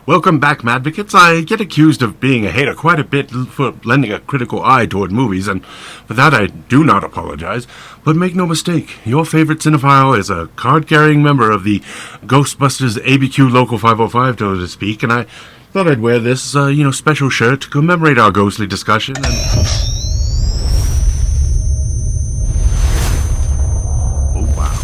Welcome back, Madvocates. I get accused of being a hater quite a bit for lending a critical eye toward movies, and for that I do not apologize. But make no mistake, your favorite cinephile is a card-carrying member of the Ghostbusters ABQ Local 505, so to speak, and I thought I'd wear this, special shirt to commemorate our ghostly discussion, and... Oh, wow.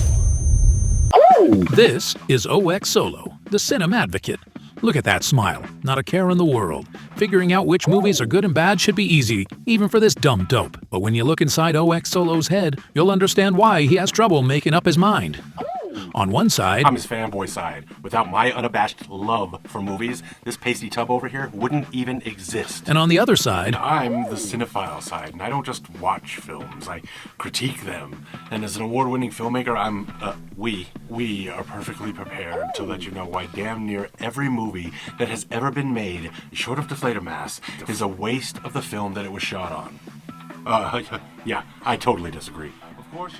This is Owex Solo, the Cinema Advocate. Look at that smile. Not a care in the world. Figuring out which movies are good and bad should be easy, even for this dumb dope. But when you look inside Owex Solo's head, you'll understand why he has trouble making up his mind. On one side, I'm his fanboy side. Without my unabashed love for movies, this pasty tub over here wouldn't even exist. And on the other side, I'm the cinephile side, and I don't just watch films, I critique them. And as an award-winning filmmaker, we are perfectly prepared to let you know why damn near every movie that has ever been made, short of Deflator Mass, is a waste of the film that it was shot on. Yeah, I totally disagree.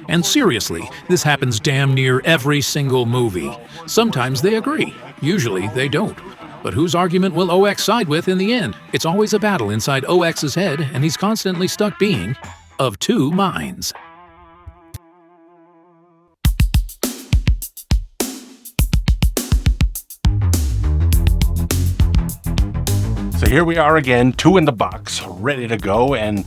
And seriously, this happens damn near every single movie. Sometimes they agree, usually they don't. But whose argument will Owex side with in the end? It's always a battle inside Owex's head, and he's constantly stuck being of two minds. So here we are again, two in the box, ready to go, and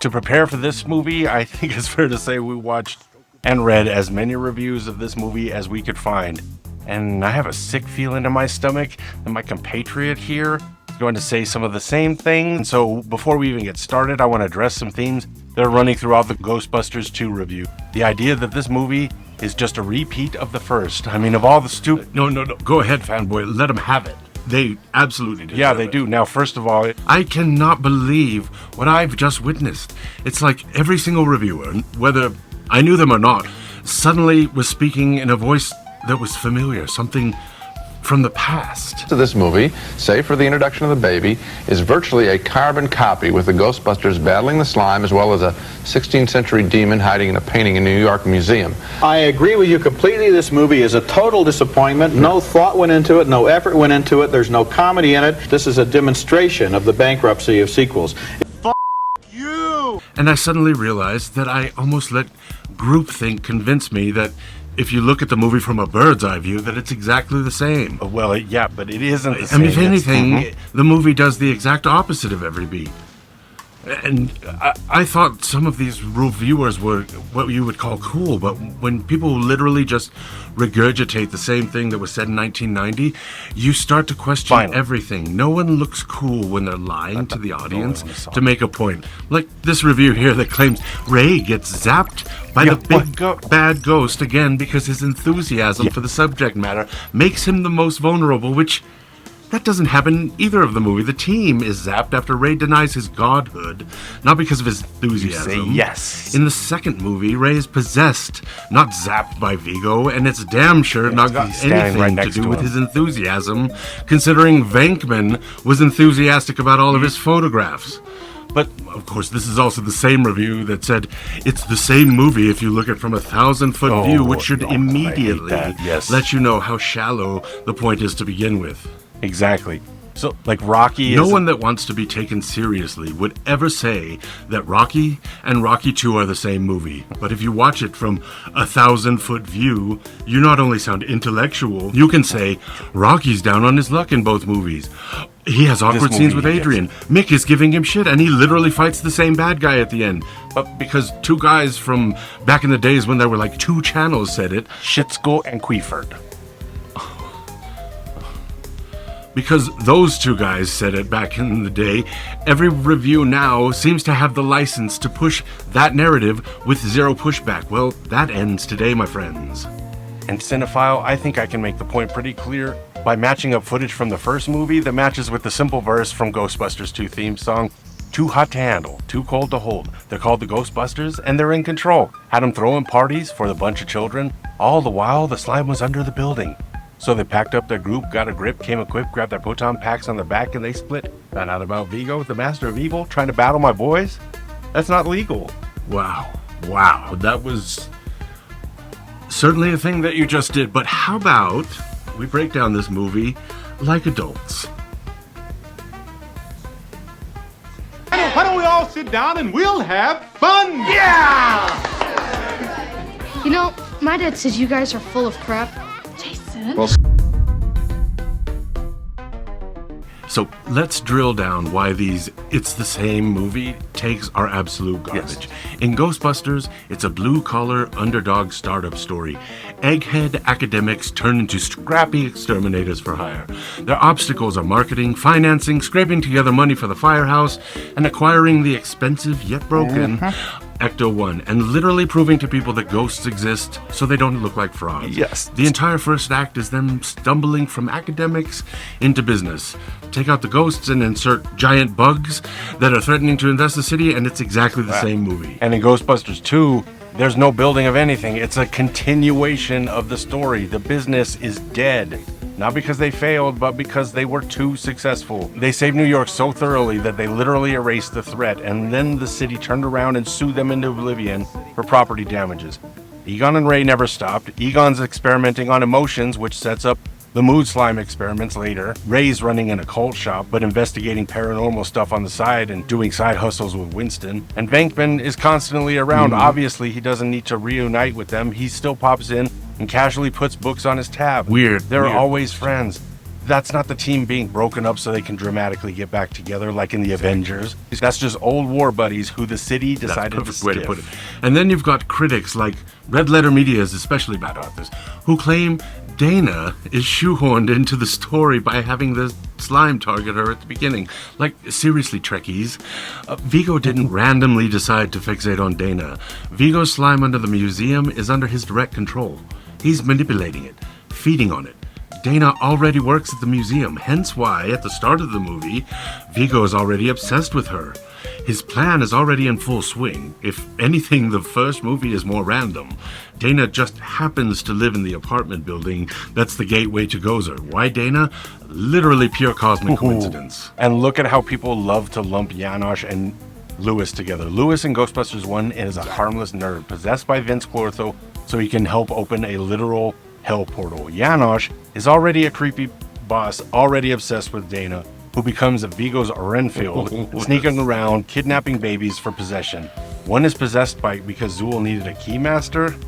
to prepare for this movie, I think it's fair to say we watched and read as many reviews of this movie as we could find. And I have a sick feeling in my stomach that my compatriot here is going to say some of the same things. And so before we even get started, I want to address some themes that are running throughout the Ghostbusters II review. The idea that this movie is just a repeat of the first. I mean, of all the stupid... No. Go ahead, fanboy. Let them have it. They absolutely deserve it. Yeah, they do. Now, first of all, I cannot believe what I've just witnessed. It's like every single reviewer, whether I knew them or not, suddenly was speaking in a voice that was familiar, something from the past. To this movie, save for the introduction of the baby, is virtually a carbon copy with the Ghostbusters battling the slime as well as a 16th century demon hiding in a painting in New York Museum. I agree with you completely. This movie is a total disappointment. No thought went into it, no effort went into it, there's no comedy in it. This is a demonstration of the bankruptcy of sequels. F you! And I suddenly realized that I almost let groupthink convince me that if you look at the movie from a bird's eye view, that it's exactly the same. Well, yeah, but it isn't the same. And if anything, the movie does the exact opposite of every beat. And I thought some of these reviewers were what you would call cool, but when people literally just regurgitate the same thing that was said in 1990, you start to question everything. No one looks cool when they're lying to the audience to make a point. Like this review here that claims Ray gets zapped by the big bad ghost again because his enthusiasm for the subject matter makes him the most vulnerable, which... that doesn't happen in either of the movie. The team is zapped after Ray denies his godhood, not because of his enthusiasm. You say yes. In the second movie, Ray is possessed, not zapped by Vigo, and it's damn sure not got anything to do with his enthusiasm, considering Venkman was enthusiastic about all of his photographs. But, of course, this is also the same review that said it's the same movie if you look at it from a 1,000-foot view, which should immediately let you know how shallow the point is to begin with. Exactly. So, like Rocky No one that wants to be taken seriously would ever say that Rocky and Rocky II are the same movie. But if you watch it from a 1,000-foot view, you not only sound intellectual, you can say Rocky's down on his luck in both movies. He has awkward scenes with Adrian. Mick is giving him shit, and he literally fights the same bad guy at the end. But because two guys from back in the days when there were like two channels said it, Siskel and Queeford. Because those two guys said it back in the day, every review now seems to have the license to push that narrative with zero pushback. Well, that ends today, my friends. And Cinephile, I think I can make the point pretty clear by matching up footage from the first movie that matches with the simple verse from Ghostbusters II theme song. Too hot to handle, too cold to hold. They're called the Ghostbusters, and they're in control. Had them throwing parties for the bunch of children. All the while, the slime was under the building. So they packed up their group, got a grip, came equipped, grabbed their proton packs on their back, and they split. Found out about Vigo, the master of evil, trying to battle my boys? That's not legal. Wow. That was certainly a thing that you just did. But how about we break down this movie like adults. Why don't we all sit down and we'll have fun? Yeah! You know, my dad says you guys are full of crap. Jason? Well, So let's drill down why these It's the Same movie takes are absolute garbage. In Ghostbusters, it's a blue-collar underdog startup story. Egghead academics turn into scrappy exterminators for hire. Their obstacles are marketing, financing, scraping together money for the firehouse, and acquiring the expensive yet broken Ecto-1, and literally proving to people that ghosts exist so they don't look like frauds. Yes. The entire first act is them stumbling from academics into business. Take out the ghosts and insert giant bugs that are threatening to invest the city, and it's exactly the same movie. And in Ghostbusters 2, there's no building of anything. It's a continuation of the story. The business is dead. Not because they failed, but because they were too successful. They saved New York so thoroughly that they literally erased the threat, and then the city turned around and sued them into oblivion for property damages. Egon and Ray never stopped. Egon's experimenting on emotions, which sets up the mood slime experiments later. Ray's running an occult shop, but investigating paranormal stuff on the side and doing side hustles with Winston. And Venkman is constantly around. Obviously, he doesn't need to reunite with them. He still pops in and casually puts books on his tab. Weird. They're weird. always friends. That's not the team being broken up so they can dramatically get back together like in the Avengers. That's just old war buddies who the city decided to Perfect way to stiff. put it. And then you've got critics like RedLetterMedia is especially bad at this, who claim Dana is shoehorned into the story by having the slime target her at the beginning. Like, seriously, Trekkies. Vigo didn't randomly decide to fixate on Dana. Vigo's slime under the museum is under his direct control. He's manipulating it, feeding on it. Dana already works at the museum, hence why, at the start of the movie, Vigo is already obsessed with her. His plan is already in full swing. If anything, the first movie is more random. Dana just happens to live in the apartment building that's the gateway to Gozer. Why Dana? Literally pure cosmic coincidence. And look at how people love to lump Janosch and Lewis together. Lewis in Ghostbusters 1 is a harmless nerd possessed by Vince Clortho so he can help open a literal hell portal. Janosch is already a creepy boss, already obsessed with Dana, who becomes a Vigo's Renfield, sneaking around, kidnapping babies for possession. One is possessed because Zool needed a keymaster.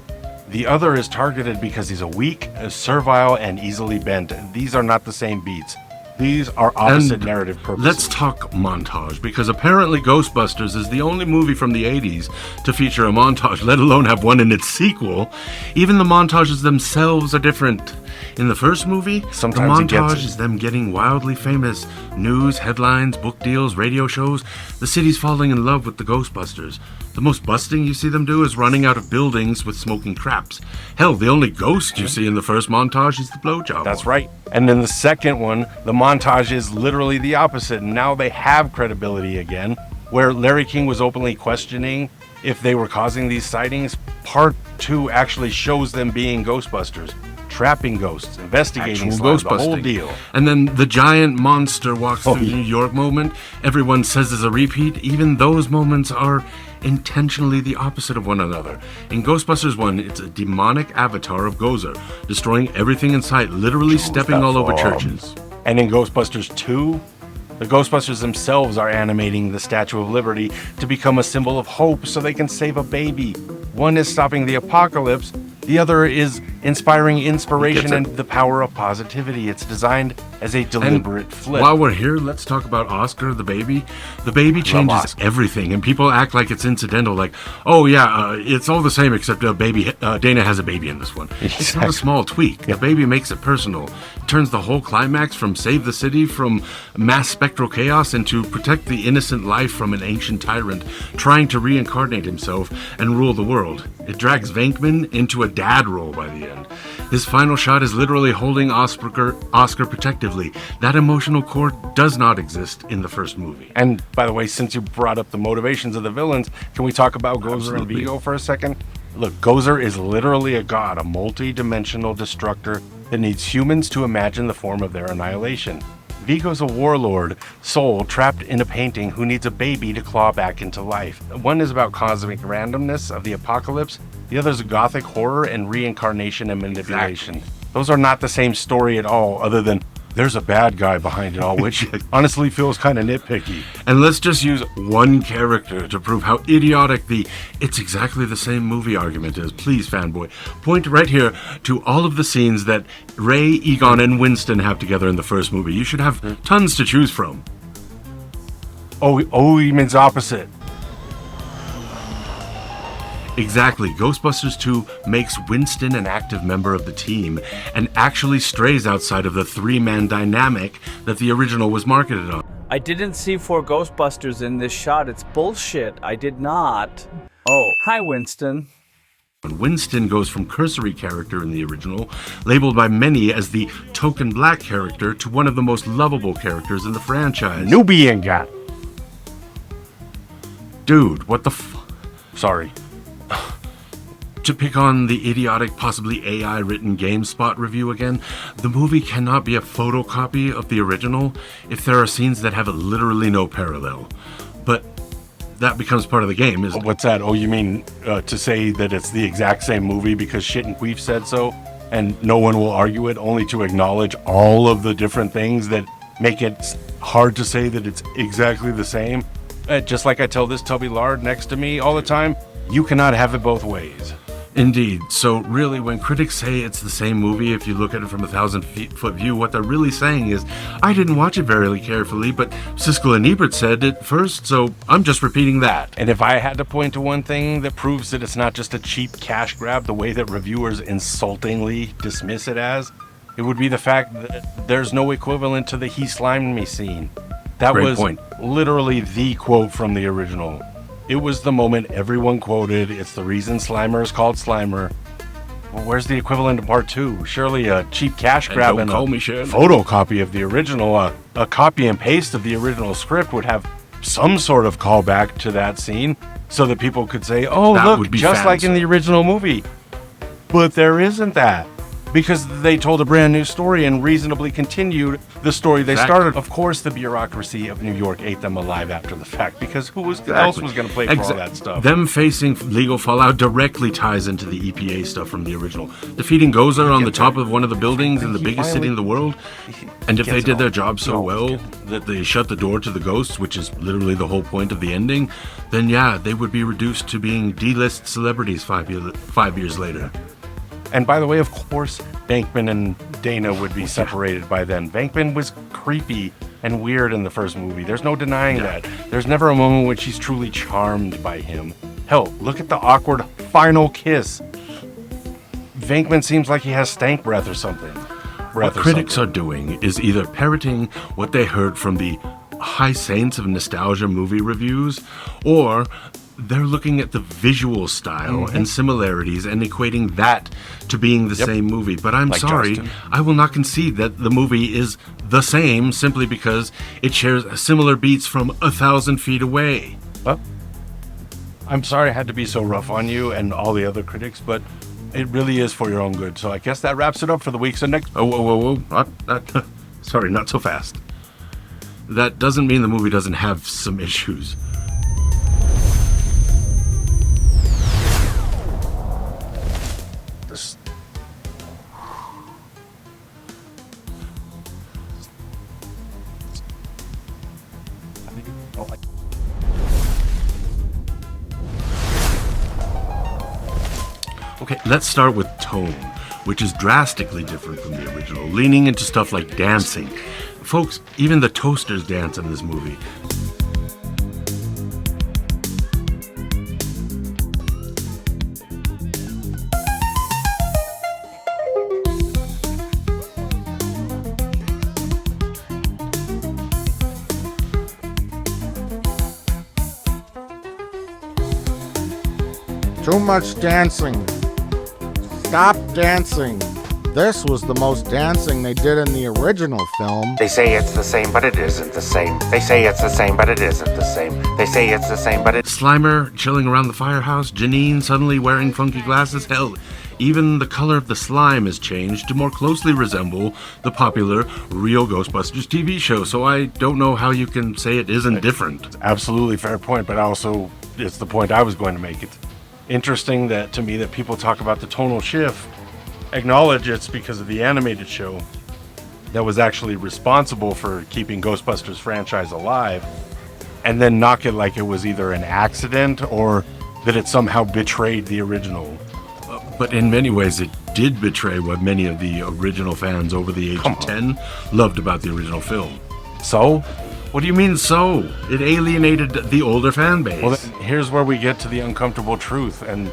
The other is targeted because he's a weak, servile, and easily bent. These are not the same beats. These are opposite And narrative purposes. Let's talk montage, because apparently Ghostbusters is the only movie from the 80s to feature a montage, let alone have one in its sequel. Even the montages themselves are different. In the first movie, Sometimes the it gets montage it. is them getting wildly famous. News, headlines, book deals, radio shows. The city's falling in love with the Ghostbusters. The most busting you see them do is running out of buildings with smoking traps. Hell, the only ghost you see in the first montage is the blowjob. That's right. And in the second one, the montage is literally the opposite. Now they have credibility again, where Larry King was openly questioning if they were causing these sightings. Part 2 actually shows them being Ghostbusters, trapping ghosts, investigating Actual slime, ghost the whole busting. deal. And then the giant monster walks through New York moment, everyone says is a repeat. Even those moments are intentionally the opposite of one another. In Ghostbusters 1, it's a demonic avatar of Gozer, destroying everything in sight, literally stepping all over churches. And in Ghostbusters 2, the Ghostbusters themselves are animating the Statue of Liberty to become a symbol of hope so they can save a baby. One is stopping the apocalypse, the other is inspiring inspiration and the power of positivity. It's designed as a deliberate flip. While we're here, let's talk about Oscar the baby. The baby changes Oscar. everything, and people act like it's incidental, like, oh yeah, it's all the same except Dana has a baby in this one. It's not a small tweak. The baby makes it personal. It turns the whole climax from save the city from mass spectral chaos into protect the innocent life from an ancient tyrant trying to reincarnate himself and rule the world. It drags Venkman into a dad role by the end. His final shot is literally holding Oscar protectively. That emotional core does not exist in the first movie. And by the way, since you brought up the motivations of the villains, can we talk about Gozer and Absolutely. Vigo for a second? Look, Gozer is literally a god, a multi-dimensional destructor that needs humans to imagine the form of their annihilation. Vigo's a warlord soul trapped in a painting who needs a baby to claw back into life. One is about cosmic randomness of the apocalypse. The other is gothic horror and reincarnation and manipulation. Those are not the same story at all, other than there's a bad guy behind it all, which honestly feels kind of nitpicky. And let's just use one character to prove how idiotic the "it's exactly the same movie" argument is. Please, Fanboy, point right here to all of the scenes that Ray, Egon, and Winston have together in the first movie. You should have tons to choose from. Oh, he means opposite. Exactly. Ghostbusters 2 makes Winston an active member of the team and actually strays outside of the three-man dynamic that the original was marketed on. I didn't see 4 Ghostbusters in this shot. It's bullshit. I did not. Oh, hi, Winston. Winston goes from cursory character in the original, labeled by many as the token black character, to one of the most lovable characters in the franchise. Nubian guy. Dude, what the Sorry. To pick on the idiotic, possibly AI-written GameSpot review again, the movie cannot be a photocopy of the original if there are scenes that have literally no parallel. But that becomes part of the game, isn't it? What's that? Oh, you mean to say that it's the exact same movie because Shit and Queef said so, and no one will argue it, only to acknowledge all of the different things that make it hard to say that it's exactly the same? Just like I tell this tubby lard next to me all the time, you cannot have it both ways. Indeed. So really, when critics say it's the same movie, if you look at it from 1,000-foot view, what they're really saying is, I didn't watch it very carefully, but Siskel and Ebert said it first, so I'm just repeating that. And if I had to point to one thing that proves that it's not just a cheap cash grab the way that reviewers insultingly dismiss it as, it would be the fact that there's no equivalent to the "he slimed me" scene. That Great was point. literally the quote from the original. It was the moment everyone quoted. It's the reason Slimer is called Slimer. Well, where's the equivalent to part 2? Surely a cheap cash grab and a photocopy of the original, a copy and paste of the original script would have some sort of callback to that scene so that people could say, oh, That look, would be just fans. like in the original movie. But there isn't that. Because they told a brand new story and reasonably continued the story they started. Of course, the bureaucracy of New York ate them alive after the fact, because who else was going to play for all that stuff? Them facing legal fallout directly ties into the EPA stuff from the original. Defeating Gozer on the top of one of the buildings in the biggest city in the world. And if they did their job so well that they shut the door to the ghosts, which is literally the whole point of the ending, then yeah, they would be reduced to being D-list celebrities 5 years later. And by the way, of course, Bankman and Dana would be separated by then. Bankman was creepy and weird in the first movie. There's no denying that. There's never a moment when she's truly charmed by him. Hell, look at the awkward final kiss. Bankman seems like he has stank breath or something. What critics are doing is either parroting what they heard from the high saints of nostalgia movie reviews, or they're looking at the visual style and similarities and equating that to being the same movie. But I'm sorry, Justin. I will not concede that the movie is the same simply because it shares similar beats from 1,000 feet away. Well, I'm sorry I had to be so rough on you and all the other critics, but it really is for your own good. So I guess that wraps it up for the week. So next... Whoa. Sorry, not so fast. That doesn't mean the movie doesn't have some issues. Okay, let's start with tone, which is drastically different from the original, leaning into stuff like dancing. Folks, even the toasters dance in this movie. Too much dancing. Stop dancing. This was the most dancing they did in the original film. They say it's the same, but it isn't the same. They say it's the same, but it isn't the same. They say it's the same, but it's... Slimer chilling around the firehouse, Janine suddenly wearing funky glasses. Hell, even the color of the slime has changed to more closely resemble the popular Real Ghostbusters TV show, so I don't know how you can say it isn't different. Absolutely fair point, but also it's the point I was going to make. It's interesting that to me that people talk about the tonal shift, acknowledge it's because of the animated show, that was actually responsible for keeping Ghostbusters franchise alive, and then knock it like it was either an accident or that it somehow betrayed the original. But in many ways, it did betray what many of the original fans over the age of 10 loved about the original film. So? What do you mean, so? It alienated the older fan base. Well, here's where we get to the uncomfortable truth, and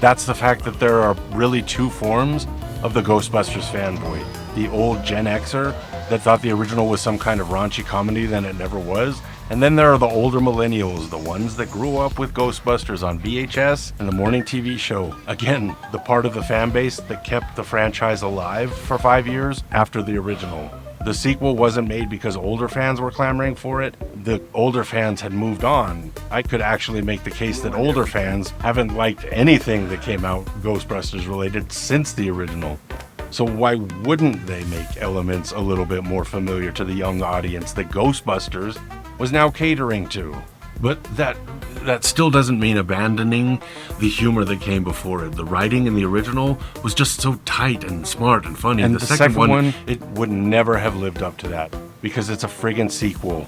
that's the fact that there are really two forms of the Ghostbusters fanboy. The old Gen Xer that thought the original was some kind of raunchy comedy that it never was. And then there are the older millennials, the ones that grew up with Ghostbusters on VHS and the morning TV show. Again, the part of the fan base that kept the franchise alive for 5 years after the original. The sequel wasn't made because older fans were clamoring for it. The older fans had moved on. I could actually make the case that older fans haven't liked anything that came out Ghostbusters related since the original. So why wouldn't they make elements a little bit more familiar to the young audience that Ghostbusters was now catering to? But that still doesn't mean abandoning the humor that came before it. The writing in the original was just so tight and smart and funny. And the second one, it would never have lived up to that because it's a friggin' sequel.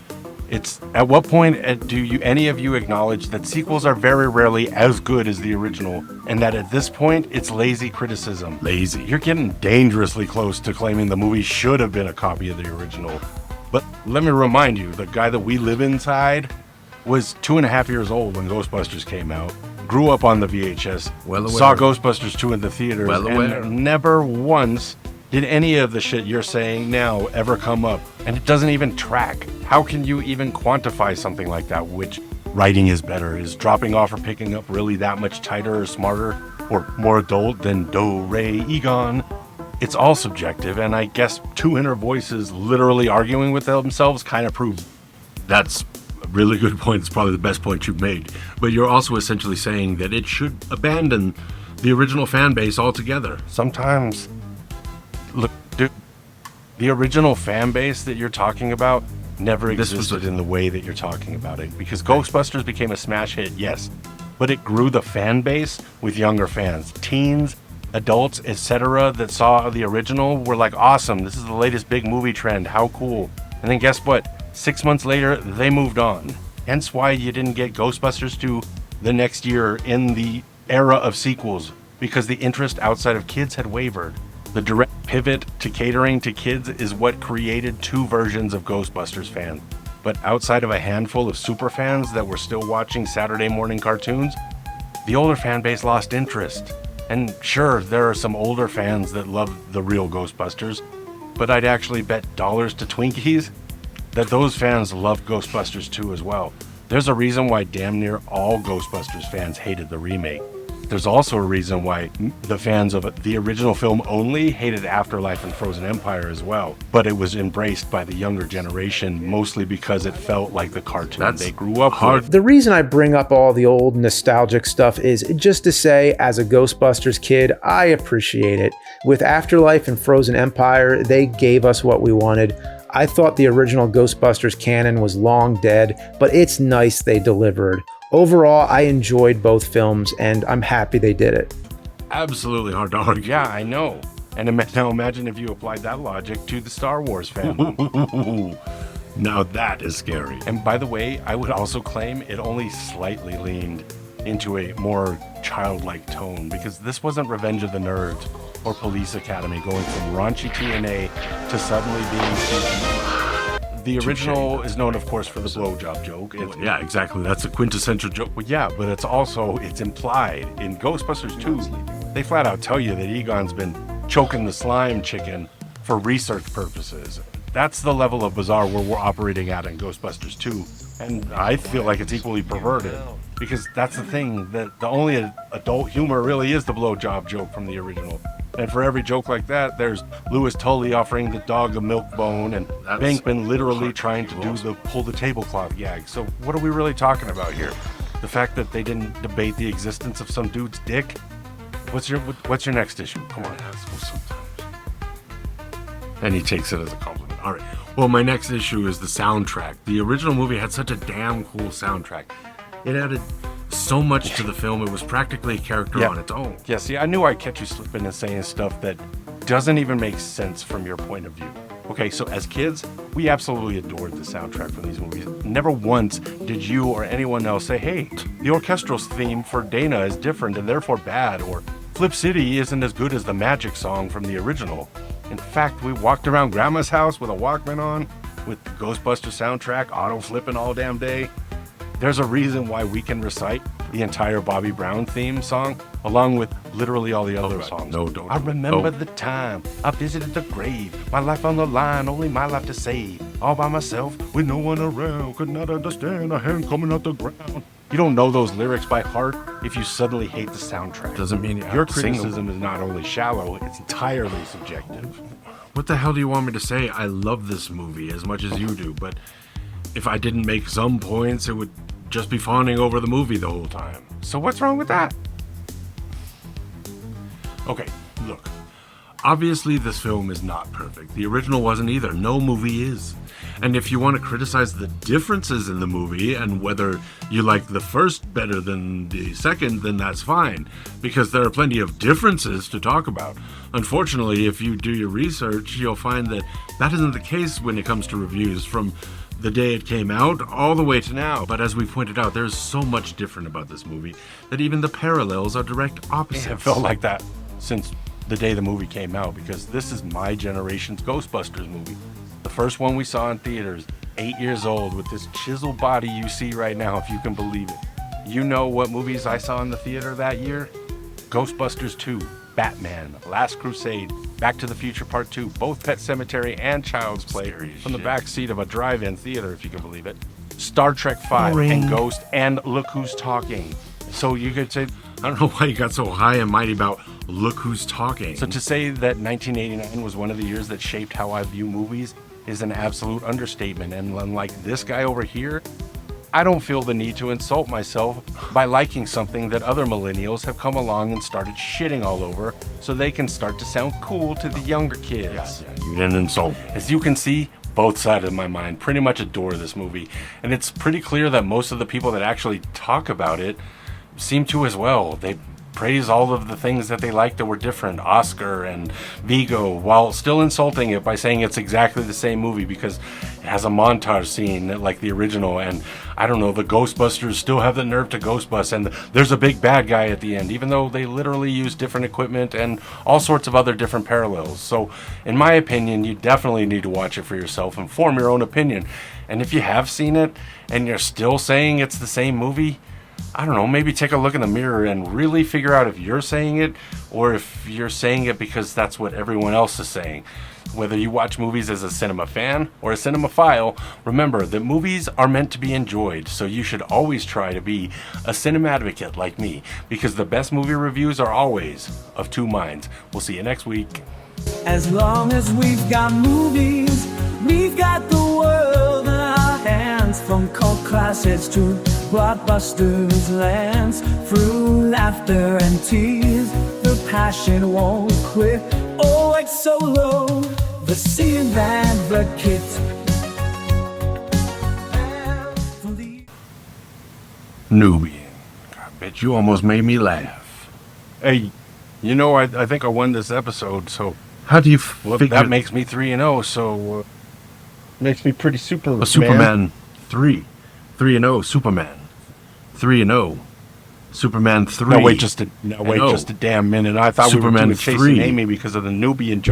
It's at what point do any of you acknowledge that sequels are very rarely as good as the original, and that at this point it's lazy criticism? Lazy. You're getting dangerously close to claiming the movie should have been a copy of the original. But let me remind you, the guy that we live inside was 2.5 years old when Ghostbusters came out, grew up on the VHS, saw Ghostbusters 2 in the theaters, and never once did any of the shit you're saying now ever come up. And it doesn't even track. How can you even quantify something like that? Which writing is better? Is dropping off or picking up really that much tighter or smarter or more adult than Do, Re, Egon? It's all subjective, and I guess two inner voices literally arguing with themselves kind of proves that's a really good point. It's probably the best point you've made. But you're also essentially saying that it should abandon the original fan base altogether. Sometimes, look, dude, the original fan base that you're talking about never existed in the way that you're talking about it. Because Ghostbusters became a smash hit, yes, but it grew the fan base with younger fans. Teens, adults, etc. that saw the original were like, awesome, this is the latest big movie trend, how cool. And then guess what? 6 months later, they moved on. Hence why you didn't get Ghostbusters 2 the next year in the era of sequels, because the interest outside of kids had wavered. The direct pivot to catering to kids is what created two versions of Ghostbusters fans. But outside of a handful of super fans that were still watching Saturday morning cartoons, the older fan base lost interest. And sure, there are some older fans that love the real Ghostbusters, but I'd actually bet dollars to Twinkies that those fans loved Ghostbusters 2 as well. There's a reason why damn near all Ghostbusters fans hated the remake. There's also a reason why the fans of the original film only hated Afterlife and Frozen Empire as well. But it was embraced by the younger generation, mostly because it felt like the cartoon they grew up with. The reason I bring up all the old nostalgic stuff is just to say, as a Ghostbusters kid, I appreciate it. With Afterlife and Frozen Empire, they gave us what we wanted. I thought the original Ghostbusters canon was long dead, but it's nice they delivered. Overall, I enjoyed both films, and I'm happy they did it. Absolutely hard to argue. Yeah, I know. And now imagine if you applied that logic to the Star Wars fandom. Now that is scary. And by the way, I would also claim it only slightly leaned into a more childlike tone, because this wasn't Revenge of the Nerds or Police Academy going from raunchy TNA to suddenly being CG. The original is known, of course, for the blowjob joke. Yeah, exactly. That's a quintessential joke. Well, yeah, but it's implied. In Ghostbusters 2, they flat out tell you that Egon's been choking the slime chicken for research purposes. That's the level of bizarre where we're operating at in Ghostbusters 2. And I feel like it's equally perverted. Because that's the thing, that the only adult humor really is the blowjob joke from the original. And for every joke like that, there's Louis Tully offering the dog a milk bone, and Bankman literally trying to do the pull the tablecloth gag. So what are we really talking about here? The fact that they didn't debate the existence of some dude's dick? What's your next issue? Come on. And he takes it as a compliment. All right. Well, my next issue is the soundtrack. The original movie had such a damn cool soundtrack. It added so much to the film. It was practically a character on its own. Yeah, see, I knew I'd catch you slipping and saying stuff that doesn't even make sense from your point of view. Okay, so as kids, we absolutely adored the soundtrack from these movies. Never once did you or anyone else say, hey, the orchestral theme for Dana is different and therefore bad, or Flip City isn't as good as the Magic song from the original. In fact, we walked around Grandma's house with a Walkman on, with the Ghostbusters soundtrack auto-flipping all damn day. There's a reason why we can recite the entire Bobby Brown theme song, along with literally all the other songs. No, don't. I remember the time I visited the grave, my life on the line, only my life to save. All by myself, with no one around, could not understand a hand coming out the ground. You don't know those lyrics by heart if you suddenly hate the soundtrack. Doesn't mean you your have to sing them. criticism is not only shallow, it's entirely subjective. What the hell do you want me to say? I love this movie as much as you do, but if I didn't make some points, it would just be fawning over the movie the whole time. So what's wrong with that? Okay, look. Obviously, this film is not perfect. The original wasn't either. No movie is. And if you want to criticize the differences in the movie and whether you like the first better than the second, then that's fine, because there are plenty of differences to talk about. Unfortunately, if you do your research, you'll find that that isn't the case when it comes to reviews from the day it came out all the way to now. But as we pointed out, there's so much different about this movie that even the parallels are direct opposites. It felt like that since the day the movie came out, because this is my generation's Ghostbusters movie. The first one we saw in theaters, 8 years old, with this chiseled body you see right now, if you can believe it. You know what movies I saw in the theater that year? Ghostbusters II, Batman, Last Crusade, Back to the Future Part 2, both Pet Sematary and Child's Play, from the back seat of a drive-in theater, if you can believe it. Star Trek V and Ghost, and Look Who's Talking. So you could say, I don't know why you got so high and mighty about Look Who's Talking. So to say that 1989 was one of the years that shaped how I view movies is an absolute understatement. And unlike this guy over here, I don't feel the need to insult myself by liking something that other millennials have come along and started shitting all over so they can start to sound cool to the younger kids. Yeah, you didn't insult me. As you can see, both sides of my mind pretty much adore this movie. And it's pretty clear that most of the people that actually talk about it seem to as well. They praise all of the things that they liked that were different, Oscar and Vigo, while still insulting it by saying it's exactly the same movie because it has a montage scene like the original, and I don't know, the Ghostbusters still have the nerve to Ghostbust, and there's a big bad guy at the end, even though they literally use different equipment and all sorts of other different parallels. So in my opinion, you definitely need to watch it for yourself and form your own opinion. And if you have seen it and you're still saying it's the same movie, I don't know, maybe take a look in the mirror and really figure out if you're saying it or if you're saying it because that's what everyone else is saying. Whether you watch movies as a cinema fan or a cinemaphile, remember that movies are meant to be enjoyed, so you should always try to be a cinema advocate like me, because the best movie reviews are always of two minds. We'll see you next week. As long as we've got movies, we've got the world in our hands. From cult classics to blockbusters lands, through laughter and tears, the passion won't quit. Owex Solo, the Cinema Advocate. Newbie. I bet you almost made me laugh. Hey, you know, I think I won this episode, so... How do you well, figure... That makes me 3-0, so... makes me pretty Superman. Superman 3. 3-0, Superman. 3-0. Superman 3. No, wait just a damn minute. I thought Superman we were doing Chasing 3. Amy because of the Nubian...